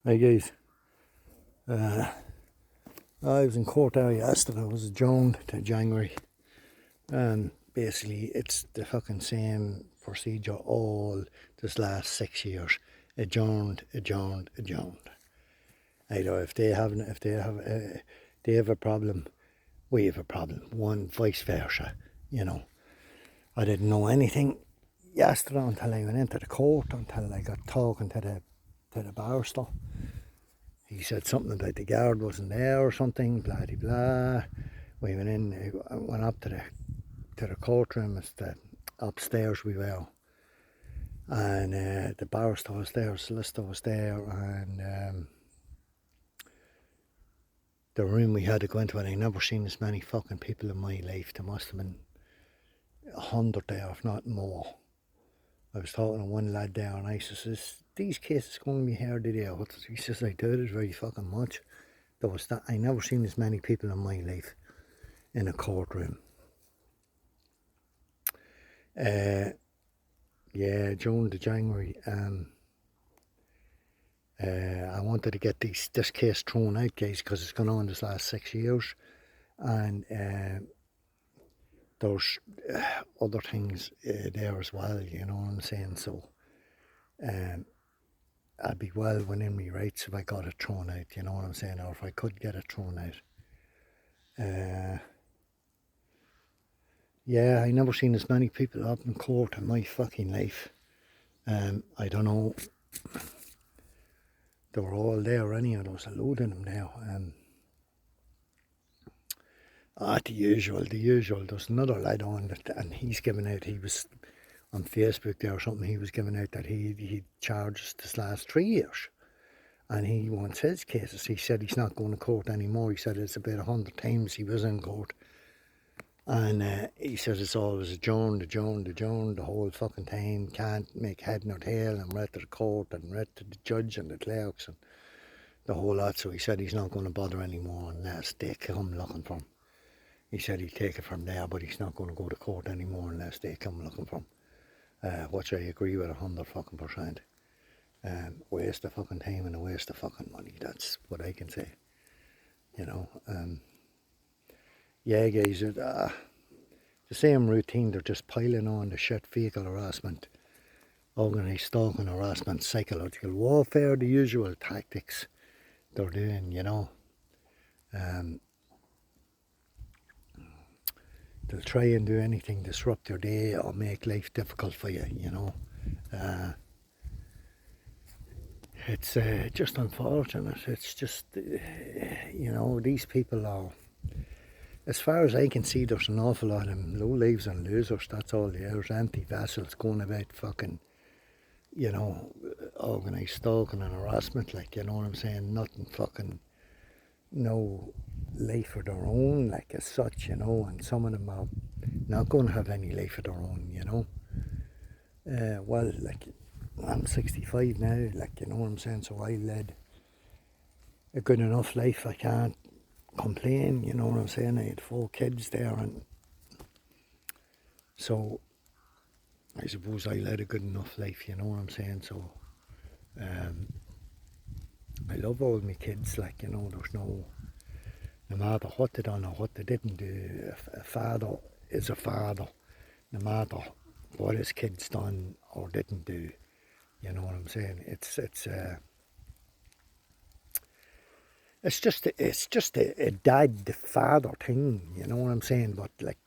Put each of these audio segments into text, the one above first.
Hey guys, uh, I was in court there yesterday. I was adjourned to January, and basically it's the fucking same procedure all this last 6 years. Adjourned, adjourned, adjourned. I know they have a problem, we have a problem. One vice versa, you know. I didn't know anything yesterday until I went into the court, until I got talking to the barrister. He said something about the guard wasn't there or something, blah de blah. We went in, went up to the courtroom, it's the upstairs we were, and the barrister was there, solicitor was there, and the room we had to go into, and I never seen as many fucking people in my life. There must have been 100 there, if not more. I was talking to one lad there, and I says, these cases going to be heard today? He says, I doubt it very fucking much. There was that. I never seen as many people in my life in a courtroom. Yeah, June to January. I wanted to get this case thrown out, guys, because it's gone on this last 6 years, and there's other things there as well. You know what I'm saying? So, I'd be well within my rights if I got it thrown out. You know what I'm saying? Or if I could get it thrown out. Yeah, I never seen as many people up in court in my fucking life. I don't know. They were all there anyhow. There was a load of them now. The usual. There's another lad on that, and he's giving out. He was on Facebook there or something. He was giving out that he charged this last 3 years, and he wants his cases. He said he's not going to court anymore. He said it's about 100 times he was in court. And he says it's always adjourned the whole fucking time. Can't make head nor tail, and read to the court and read to the judge and the clerks and the whole lot. So he said he's not going to bother anymore unless they come looking for him. He said he'd take it from there, but he's not going to go to court anymore unless they come looking for him. Which I agree with 100%. Waste of fucking time and a waste of fucking money. That's what I can say. You know. Yeah, guys, the same routine. They're just piling on the shit: vehicle harassment, organised stalking, harassment, psychological warfare, the usual tactics they're doing, you know. They'll try and do anything, disrupt your day or make life difficult for you, you know. It's just unfortunate. It's just, you know, these people are, as far as I can see, there's an awful lot of them low lives and losers. That's all there's empty vessels going about fucking, you know, organised stalking and harassment, like, you know what I'm saying? Nothing fucking, no life of their own, like, as such, you know, and some of them are not going to have any life of their own, you know. Well, like, I'm 65 now, like, you know what I'm saying, so I led a good enough life. I can't complain, you know what I'm saying. I had 4 kids there, and so I suppose I led a good enough life, you know what I'm saying. So I love all my kids, like, you know, there's no matter what they done or what they didn't do, a father is a father, no matter what his kids done or didn't do. You know what I'm saying? It's just a dad father thing. You know what I'm saying? But like,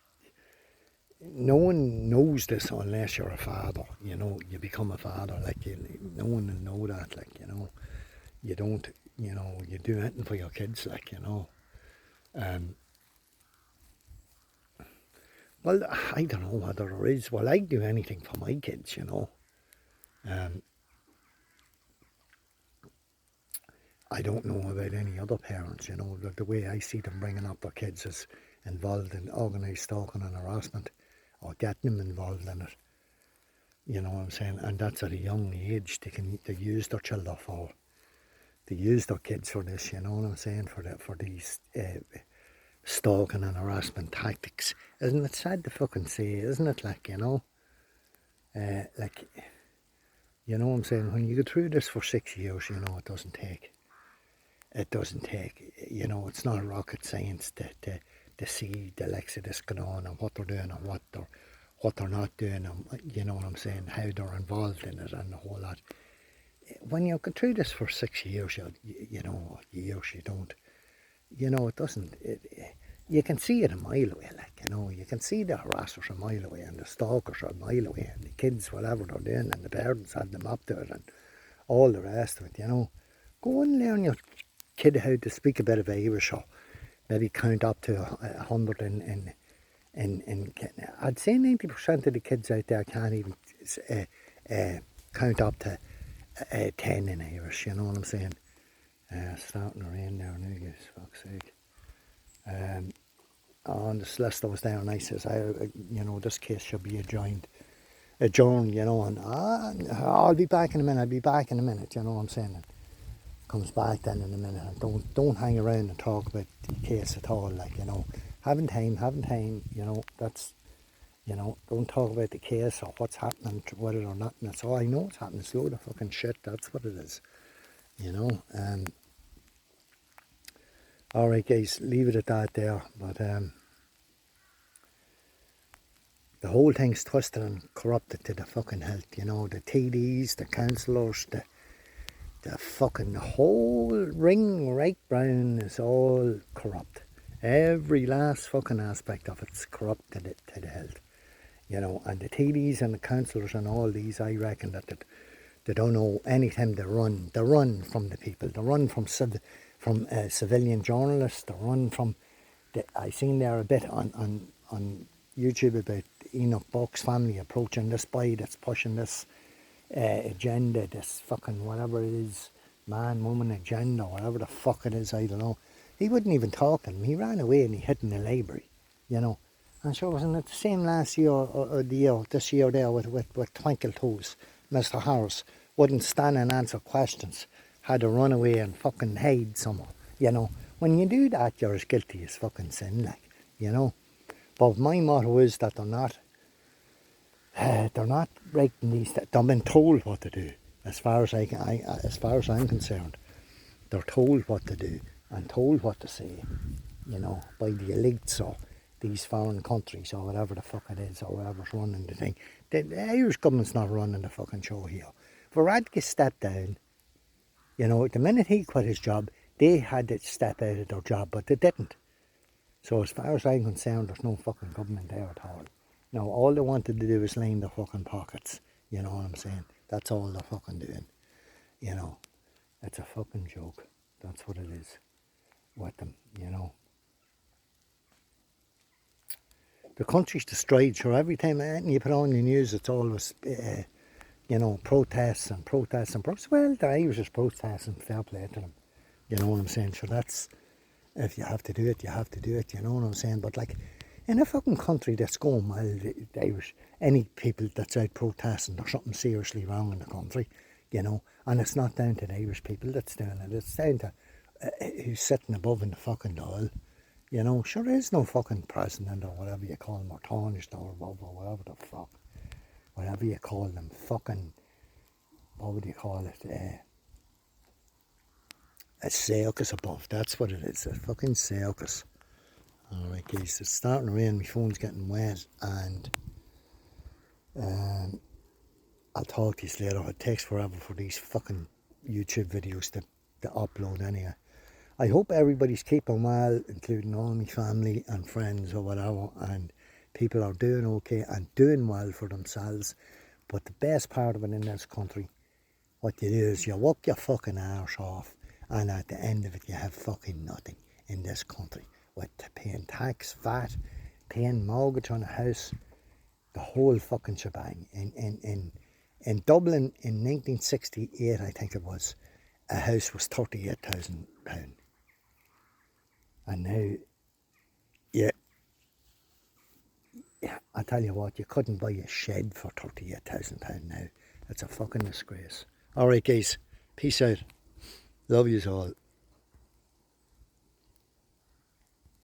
no one knows this unless you're a father. You know, you become a father. Like, no one will know that. Like, you know, you don't. You know, you do anything for your kids. Like, you know. Well, I don't know whether there is. Well, I'd do anything for my kids. You know. I don't know about any other parents, you know. The way I see them bringing up their kids is involved in organised stalking and harassment, or getting them involved in it. You know what I'm saying? And that's at a young age. They use their children for, they use their kids for this. You know what I'm saying? For these stalking and harassment tactics. Isn't it sad to fucking say? Isn't it? Like, you know, like, You know what I'm saying? When you go through this for 6 years, you know, it doesn't take, you know, it's not rocket science to see the exodus going on and what they're doing and what they're not doing, and you know what I'm saying, how they're involved in it and the whole lot. When you go through this for 6 years, you know, years you don't, you know, it doesn't, you can see it a mile away, like, you know, you can see the harassers a mile away and the stalkers are a mile away and the kids, whatever they're doing, and the parents had them up to it and all the rest of it, you know. Go and learn your kid how to speak a bit of Irish, or maybe count up to 100 I'd say 90% of the kids out there can't even count up to 10 in Irish, you know what I'm saying? Starting to rain now, guys, fuck's sake. On the solicitor was there and I says, you know, this case should be adjourned, you know, and I'll be back in a minute, you know what I'm saying? And comes back then in a minute, and don't hang around and talk about the case at all, like, you know, having time, you know, that's, you know, don't talk about the case or what's happening, whether or not, and that's all I know what's happening, it's a load of fucking shit, that's what it is, you know. Alright guys, leave it at that there, but the whole thing's twisted and corrupted to the fucking hilt, you know, the TDs, the councillors, the fucking whole ring right round is all corrupt. Every last fucking aspect of it's corrupt to the hilt, you know, and the TDs and the councillors and all these, I reckon that they don't know anytime they run from the people, they run from civilian journalists, they run from, I seen there a bit on YouTube about Enoch Buck's family approaching this boy that's pushing this agenda, this fucking whatever it is, man, woman agenda, whatever the fuck it is, I don't know. He wouldn't even talk to him, he ran away and he hid in the library, you know. And sure, wasn't it the same last year or the year, this year there with Twinkle Toes, Mr. Harris wouldn't stand and answer questions, had to run away and fucking hide somewhere, you know. When you do that, you're as guilty as fucking sin, like, you know. But my motto is that they're not breaking these. They're being told what to do. As far as I'm concerned, they're told what to do and told what to say, you know, by the elites or these foreign countries or whatever the fuck it is, or whatever's running the thing. The Irish government's not running the fucking show here. Varadkar stepped down, you know, the minute he quit his job, they had to step out of their job, but they didn't. So as far as I'm concerned, there's no fucking government there at all. No, all they wanted to do is line their fucking pockets, you know what I'm saying? That's all they're fucking doing, you know. It's a fucking joke, that's what it is with them, you know. The country's destroyed, sure, every time you put on the news, it's always, you know, protests and protests and protests. Well, the Irish is protesting, fair play to them, you know what I'm saying? So that's, if you have to do it, you have to do it, you know what I'm saying? But like, in a fucking country that's going well, the Irish, any people that's out protesting, there's something seriously wrong in the country, you know. And it's not down to the Irish people that's doing it, it's down to who's sitting above in the fucking dial, you know. Sure, there is no fucking president or whatever you call them, or tarnished or whatever the fuck, whatever you call them, fucking, what would you call it, a circus above, that's what it is, a fucking circus. Alright guys, it's starting to rain, my phone's getting wet, and I'll talk to you later. It takes forever for these fucking YouTube videos to upload anyway. I hope everybody's keeping well, including all my family and friends or whatever, and people are doing okay and doing well for themselves. But the best part of it in this country, what you do is you work your fucking arse off, and at the end of it you have fucking nothing in this country. With paying tax, VAT, paying mortgage on a house, the whole fucking shebang. In Dublin in 1968, I think it was, a house was £38,000. And now, yeah, I tell you what, you couldn't buy a shed for £38,000 now. It's a fucking disgrace. Alright guys, peace out. Love yous all.